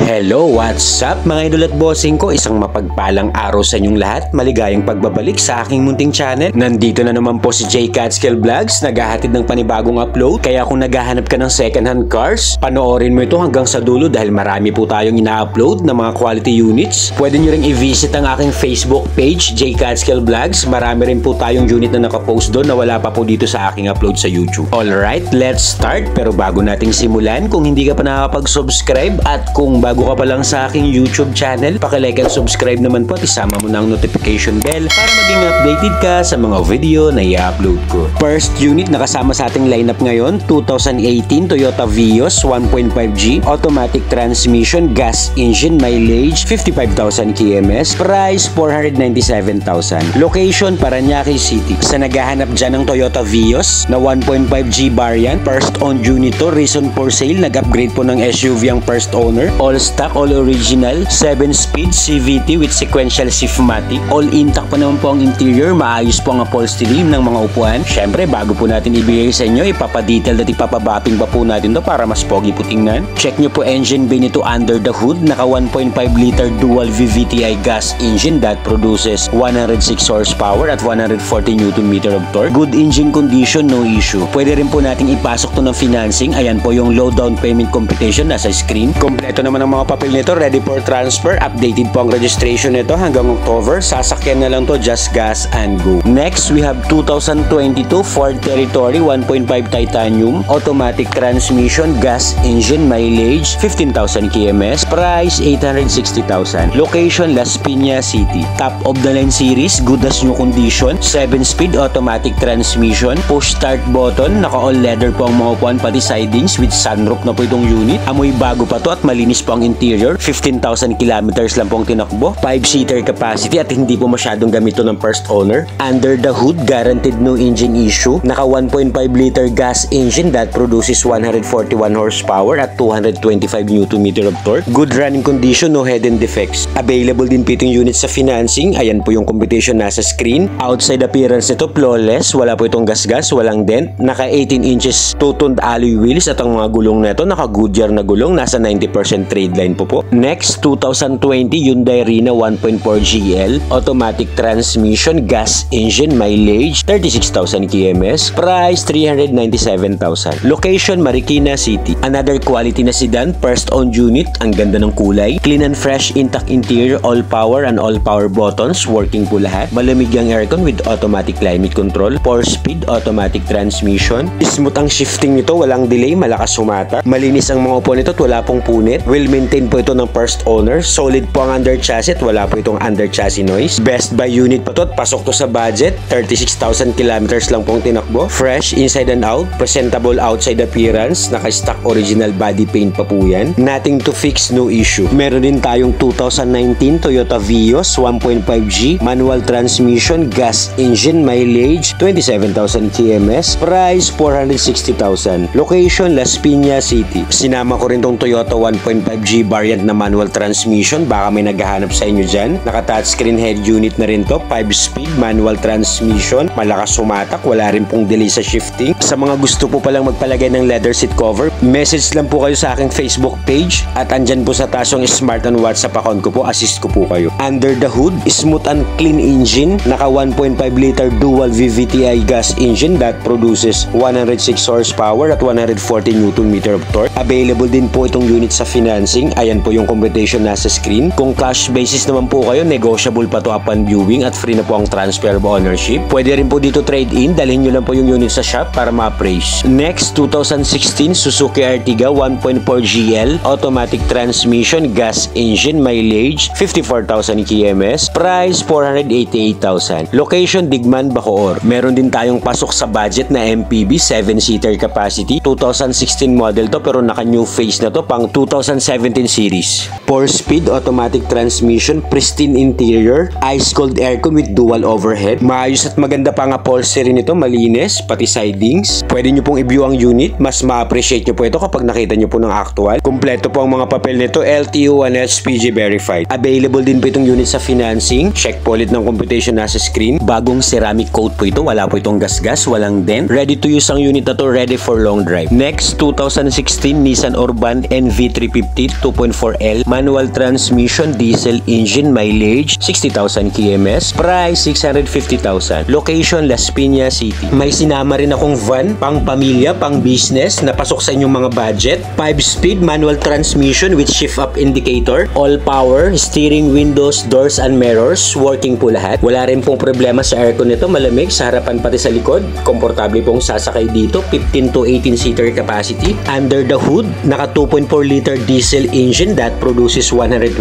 Hello, what's up mga idol at bossing ko? Isang mapagpalang araw sa inyong lahat. Maligayang pagbabalik sa aking munting channel. Nandito na naman po si J Catskill Vlogs, naghahatid ng panibagong upload. Kaya kung naghahanap ka ng second hand cars, panoorin mo ito hanggang sa dulo dahil marami po tayong ina-upload na mga quality units. Pwede nyo ring i-visit ang aking Facebook page, J Catskill Vlogs. Marami rin po tayong unit na nakapost doon na wala pa po dito sa aking upload sa YouTube. Alright, let's start. Pero bago nating simulan, kung hindi ka pa nakakapag-subscribe at kung bago ka pa lang sa aking YouTube channel, paki-like and subscribe naman po at isama mo na ang notification bell para maging updated ka sa mga video na i-upload ko. First unit na kasama sa ating lineup ngayon, 2018 Toyota Vios 1.5G automatic transmission, gas engine, mileage 55,000 kms, price 497,000. Location Parañaque City. Sa naghahanap dyan ng Toyota Vios na 1.5G variant, first owned unit to, reason for sale, nag-upgrade po ng SUV ang first owner. All stock, all original, 7-speed CVT with sequential shiftmatic. All intact pa naman po ang interior, maayos po ang upholstery ng mga upuan. Syempre, bago po natin ibigay sa inyo, ipapadetail at ipapabapping pa po natin to para mas pogi po tingnan. Check nyo po engine bay nito under the hood. Naka 1.5 liter dual VVTi gas engine that produces 106 horsepower at 140 Nm of torque. Good engine condition, no issue. Pwede rin po nating ipasok to ng financing. Ayan po yung low down payment computation nasa screen. Kompleto naman ang mga papel nito, ready for transfer. Updated po ang registration nito hanggang October. Sasakyan na lang to, just gas and go. Next, we have 2022 Ford Territory 1.5 titanium automatic transmission, gas engine, mileage 15,000 kms, price 860,000. Location Las Piñas City. Top of the line series, good as new condition, 7-speed automatic transmission, push start button, naka all leather po ang mga upuan pati sidings with sunroof na po itong unit. Amoy bago pa to at malinis po ang interior. 15,000 kilometers lang po ang tinakbo. 5-seater capacity at hindi po masyadong gamito ng first owner. Under the hood, guaranteed no engine issue. Naka 1.5 liter gas engine that produces 141 horsepower at 225 Nm of torque. Good running condition, no hidden defects. Available din po itong unit sa financing. Ayan po yung competition nasa screen. Outside appearance nito, flawless. Wala po itong gasgas, walang dent. Naka 18 inches two-toned alloy wheels at ang mga gulong na ito, naka Goodyear na gulong. Nasa 90% trade line po. Next, 2020 Hyundai Rena 1.4 GL automatic transmission, gas engine, mileage 36,000 kms, price 397,000. Location Marikina City. Another quality na sedan, first owned unit. Ang ganda ng kulay, clean and fresh, intact interior, all power and all power buttons working po lahat. Malamig ang aircon with automatic climate control, 4-speed automatic transmission. Smooth ang shifting nito, walang delay, malakas sumata. Malinis ang mga upuan nito at wala pong punit. Well maintained po ito ng first owner. Solid po ang under chassis at wala po itong under chassis noise. Best buy unit pa to at pasok to sa budget. 36,000 kilometers lang pong tinakbo. Fresh inside and out. Presentable outside appearance. Naka-stock original body paint pa po yan. Nothing to fix, no issue. Meron din tayong 2019 Toyota Vios 1.5G manual transmission, gas engine, mileage 27,000 kms, price 460,000. Location Las Piñas City. Sinama ko rin tong Toyota 1.5G variant na manual transmission, baka may naghahanap sa inyo dyan. Naka-touchscreen head unit na rin to, 5-speed manual transmission, malakas sumatak, wala rin pong delay sa shifting. Sa mga gusto po palang magpalagay ng leather seat cover, message lang po kayo sa aking Facebook page at andyan po sa taas yung smart and WhatsApp account ko po, assist ko po kayo. Under the hood, smooth and clean engine, naka 1.5 liter dual VVTi gas engine that produces 106 horsepower at 140 Nm of torque. Available din po itong unit sa financing. Ayan po yung competition nasa screen. Kung cash basis naman po kayo, negotiable pa to upon viewing at free na po ang transfer of ownership. Pwede rin po dito trade-in. Dalhin nyo lang po yung unit sa shop para ma-appraise. Next, 2016 Suzuki Ertiga 1.4 GL automatic transmission, gas engine, mileage 54,000 kms, price 488,000. Location Digman, Bacoor. Meron din tayong pasok sa budget na MPV 7-seater capacity. 2016 model to pero naka new face na to, pang 2017 series. 4-speed automatic transmission, pristine interior, ice cold aircon with dual overhead. Maayos at maganda pa ang upholstery nito, malinis, pati sidings. Pwede nyo pong i-view ang unit, mas ma-appreciate nyo po ito kapag nakita nyo po ng actual. Kompleto po ang mga papel nito, LTO and HPG verified. Available din po itong unit sa financing. Check po ulit ng computation nasa screen. Bagong ceramic coat po ito, wala po itong gasgas, walang dent. Ready to use ang unit na to, ready for long drive. Next, 2016 Nissan Urban NV350 2.4L, manual transmission, diesel engine, mileage 60,000 kms, price 650,000. Location Las Piñas City. May sinama rin akong van, pang pamilya, pang business, na pasok sa inyong mga budget. 5-speed manual transmission with shift up indicator, all power, steering, windows, doors and mirrors, working po lahat. Wala rin pong problema sa aircon nito, malamig sa harapan pati sa likod. Komportable pong sasakay dito, 15 to 18 seater capacity. Under the hood, naka 2.4 liter diesel engine that produces 127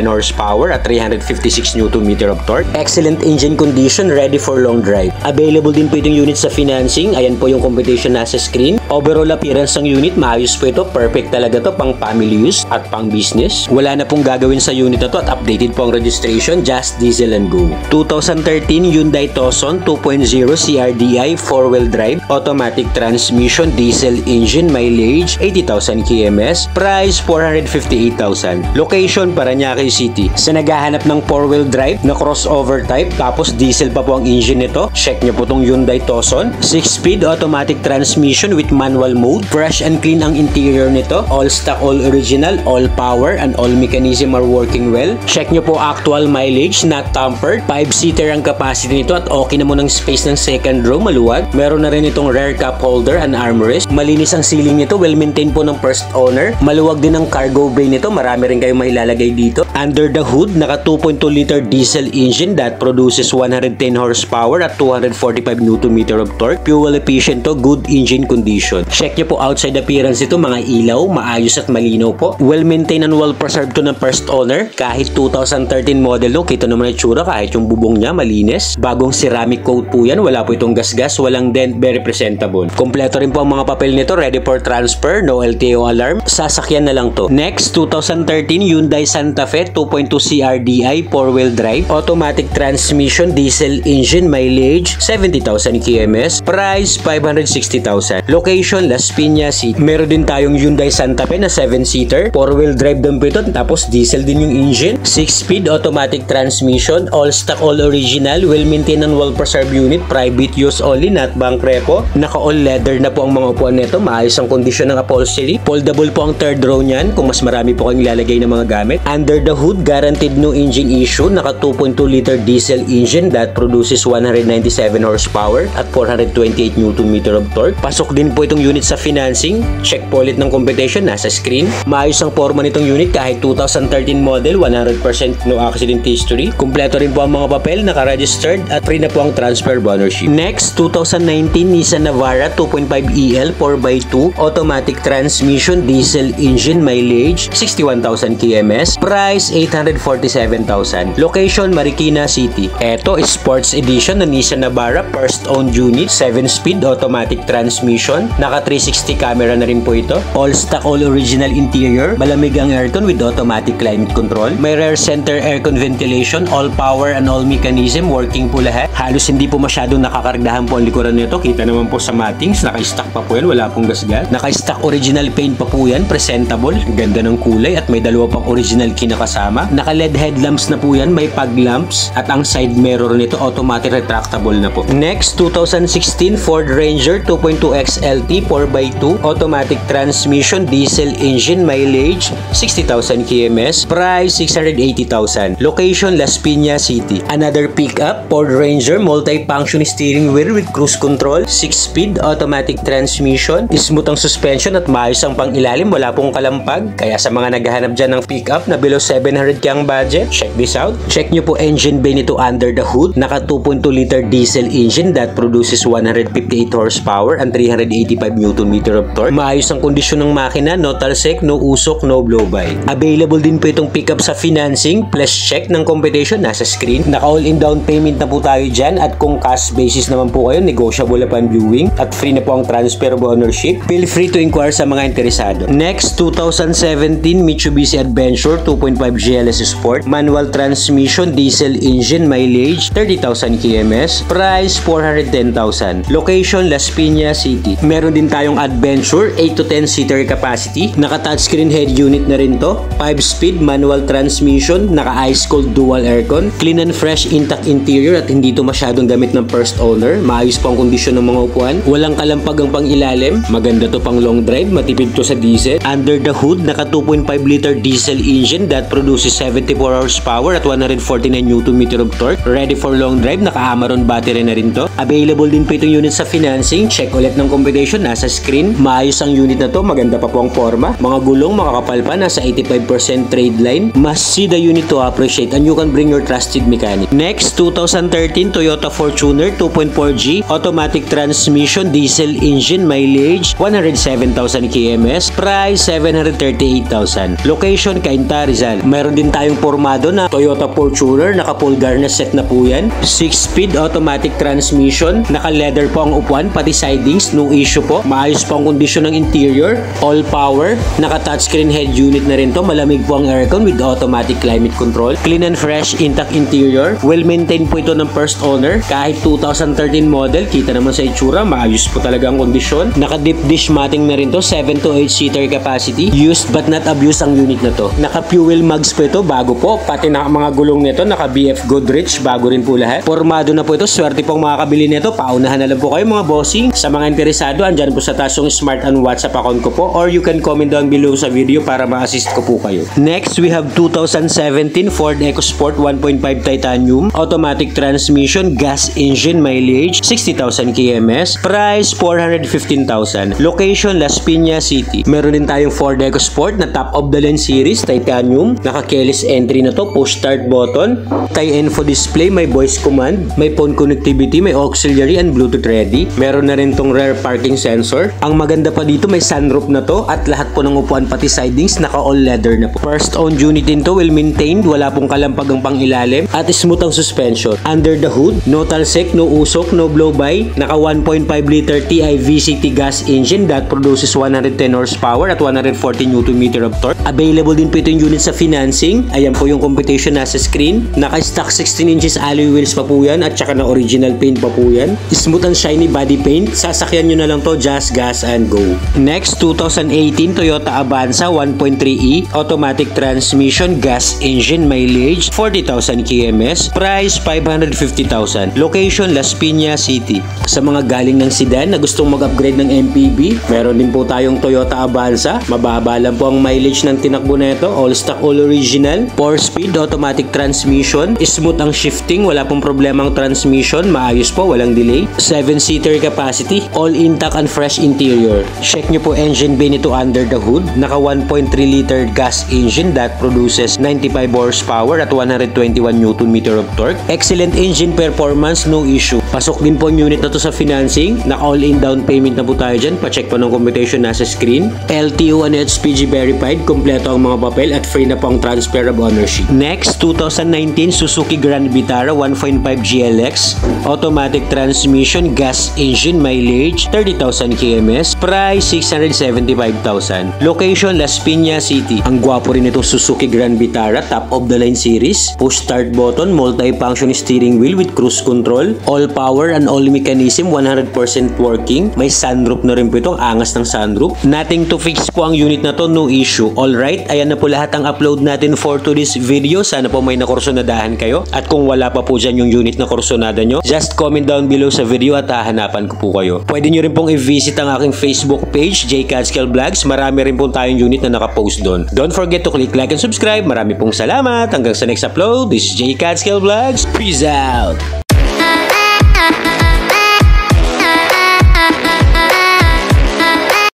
horsepower at 356 Nm of torque. Excellent engine condition, ready for long drive. Available din po itong unit sa financing. Ayan po yung competition nasa screen. Overall appearance ng unit, maayos po ito. Perfect talaga to pang family use at pang business. Wala na pong gagawin sa unit na to at updated po ang registration. Just diesel and go. 2013 Hyundai Tucson 2.0 CRDI 4-wheel drive, automatic transmission, diesel engine, mileage 80,000 kms, price 458,000. Location Parañaque City. Sa naghahanap ng 4-wheel drive na crossover type tapos diesel pa po ang engine nito, check nyo po tong Hyundai Tucson. 6-speed automatic transmission with manual mode. Fresh and clean ang interior nito. All stock, all original, all power and all mechanism are working well. Check nyo po actual mileage, not tampered. 5-seater ang capacity nito at okay na mo ng space ng second row, maluwag. Meron na rin itong rear cup holder and armrest. Malinis ang ceiling nito, well maintained po ng first owner. Maluwag din ang cargo bay nito, marami rin kayong mailalagay dito. Under the hood, naka 2.2 liter diesel engine that produces 110 horsepower at 245 Nm of torque. Fuel efficient to, good engine condition. Check nyo po outside appearance ito, mga ilaw, maayos at malinaw po. Well maintained and well preserved to ng first owner. Kahit 2013 model no, kita naman ang itsura, kahit yung bubong niya malinis. Bagong ceramic coat po yan, wala po itong gasgas, walang dent, very presentable. Kompleto rin po ang mga papel nito, ready for transfer, no LTO alarm. Sasakyan na lang to. Next, 2013 Hyundai Santa Fe 2.2 CRDI 4-wheel drive, automatic transmission, diesel engine, mileage 70,000 kms, price 560,000. Location Las Piñas City. Meron din tayong Hyundai Santa Fe na 7-seater, 4-wheel drive din po ito, tapos diesel din yung engine. 6-speed automatic transmission, all stock, all original, well maintained and well preserved unit, private use only, not bank repo. Naka all leather na po ang mga upuan nito, maayos ang kondisyon ng upholstery. Foldable po ang third row niyan kung mas marami po kayong ilalagay ng mga gamit. Under the hood, guaranteed no engine issue. Naka 2.2 liter diesel engine that produces 197 horsepower at 428 Nm of torque. Pasok din po itong unit sa financing. Check po ulit ng competition, nasa screen. Maayos ang forma nitong unit kahit 2013 model, 100% no accident history. Kumpleto rin po ang mga papel, naka-registered at free na po ang transfer of ownership. Next, 2019 Nissan Navara 2.5EL 4x2, automatic transmission, diesel engine, mileage 61,000 kms, price 847,000. Location Marikina City. Ito is sports edition ng Nissan Navara, first owned unit, 7-speed automatic transmission, naka 360 camera na rin po ito. All stock, all original interior, malamig ang aircon with automatic climate control. May rear center aircon ventilation, all power and all mechanism working po lahat. Halos hindi po masyadong nakakaragdahan po ang likuran nito. Kita naman po sa mattings, naka-stock pa po yan, wala pong gasgas. Naka-stock original paint pa po yan, presentable, ganda ng kulay at may dalawa pang original kinakasama. Naka-LED headlamps na po yan, may fog lamps at ang side mirror nito automatic retractable na po. Next, 2016 Ford Ranger 2.2 XLT 4x2, automatic transmission, diesel engine, mileage 60,000 kms, price 680,000. Location Las Piñas City. Another pickup, Ford Ranger, multi-function steering wheel with cruise control, 6-speed automatic transmission, smooth ang suspension at maayos ang pang-ilalim, wala pong kalampag. Kaya sa mga naghahanap dyan ng pickup na below 700 ang budget, check this out. Check nyo po engine bay nito under the hood. Naka 2.2 liter diesel engine that produces 158 horsepower and 385 Nm of torque. Maayos ang kondisyon ng makina, no talsik, no usok, no blow-by. Available din po itong pickup sa financing, plus check ng competition nasa screen. Naka all-in down payment na po tayo dyan at kung cash basis naman po kayo, negotiable upon viewing at free na po ang transfer of ownership. Feel free to inquire sa mga interesado. Next, 2017 Mitsubishi Adventure 2.5 GLS Sport, manual transmission, diesel engine, mileage 30,000 kms, price 410,000. Location Las Piñas City. Meron din tayong Adventure 8 to 10 seater capacity, naka touchscreen head unit na rin to, 5-speed manual transmission, naka ice cold dual aircon, clean and fresh intact interior at hindi to masyadong gamit ng first owner. Maayos po ang kondisyon ng mga upuan, walang kalampag ang pang ilalim, maganda to pang long drive, matipid to sa diesel. Under the hood, naka naka 2.5 liter diesel engine that produces 74 horsepower at 149 Nm of torque. Ready for long drive, naka Amaron battery na rin to. Available din po itong unit sa financing. Check ulit ng computation, nasa screen. Maayos ang unit na to, maganda pa po ang forma. Mga gulong makakapal pa, nasa 85% trade line. Must see the unit to appreciate and you can bring your trusted mechanic. Next, 2013 Toyota Fortuner 2.4G automatic transmission diesel engine, mileage 107,000 kms, price 738,000. Location Cainta, Rizal. Mayroon din tayong pormado na Toyota Fortuner, naka Pulgar na set na po yan. 6-speed automatic transmission, naka leather po ang upuan, pati sidings, no issue po. Maayos po ang kondisyon ng interior, all power, naka touchscreen head unit na rin to. Malamig po ang aircon with automatic climate control. Clean and fresh, intact interior. Well maintained po ito ng first owner. Kahit 2013 model, kita naman sa itsura, maayos po talaga ang kondisyon. Naka deep dish matting na rin to, 7 to 8 seater capacity. Used but not abused ang unit na to. Naka fuel mugs po ito, bago po. Pati na mga gulong nito, naka BF Goodrich, bago rin po lahat. Formado na po ito, swerte pong makakabili nito. Paunahan na lang po kayo mga bossing. Sa mga interesado, andyan po sa taas yung smart and WhatsApp account ko po, or you can comment down below sa video para ma-assist ko po kayo. Next, we have 2017 Ford EcoSport 1.5 Titanium automatic transmission, gas engine, mileage 60,000 kms, price 415,000. Location Las Piñas City. Meron din tayong Ford EcoSport na top of the line series Titanium, naka keyless entry na to, push start button, tie info display, may voice command, may phone connectivity, may auxiliary and Bluetooth ready. Meron na rin tong rear parking sensor. Ang maganda pa dito, may sunroof na to at lahat po ng upuan pati sidings naka all leather na po. First owned unit din to, well maintained, wala pong kalampagang pang ilalim at smooth ang suspension. Under the hood, no talsik, no usok, no blow by, naka 1.5 liter TI VCT gas engine that produces 110 horsepower at 140 Nm of torque. Available din po itong unit sa financing. Ayan po yung computation nasa screen. Naka stock 16 inches alloy wheels pa po yan at saka na original paint pa po yan. Smooth and shiny body paint. Sasakyan nyo na lang to, just gas and go. Next, 2018 Toyota Avanza 1.3e automatic transmission, gas engine, mileage 40,000 kms, price 550,000. Location Las Piñas City. Sa mga galing ng sedan na gustong mag-upgrade ng MPV, meron din po tayong Toyota Avanza. Mababa lang po ang mileage ng tinakbo nito. All stock, all original. 4-speed automatic transmission. Smooth ang shifting. Wala pong problema ang transmission. Maayos po, walang delay. 7-seater capacity. All intact and fresh interior. Check nyo po engine bay nito under the hood. Naka 1.3 liter gas engine that produces 95 horsepower at 121 Nm of torque. Excellent engine performance, no issue. Pasok din po ang unit na to sa financing. Naka all-in down payment na po tayo dyan. Pacheck po ng computation nasa screen. LTO and HPG verified. Kompleto ang mga papel at free na po ang transfer of ownership. Next, 2019 Suzuki Grand Vitara 1.5 GLX automatic transmission, gas engine, mileage 30,000 kms, price 675,000. Location Las Piñas City. Ang gwapo rin itong Suzuki Grand Vitara, top of the line series. Push start button, multi-function steering wheel with cruise control, all power and all mechanism 100% working. May sunroof na rin po ito, angas ng sunroof. Nothing to fix po ang unit na to, no issue. Alright, ayan na po lahat ang upload natin for today's video. Sana po may nakursonadahan kayo. At kung wala pa po dyan yung unit na kursonada nyo, just comment down below sa video at hahanapan ko po kayo. Pwede nyo rin pong i-visit ang aking Facebook page, J Catskill Vlogs. Marami rin po tayong unit na nakapost doon. Don't forget to click like and subscribe. Marami pong salamat. Hanggang sa next upload, this is J Catskill Vlogs. Peace out!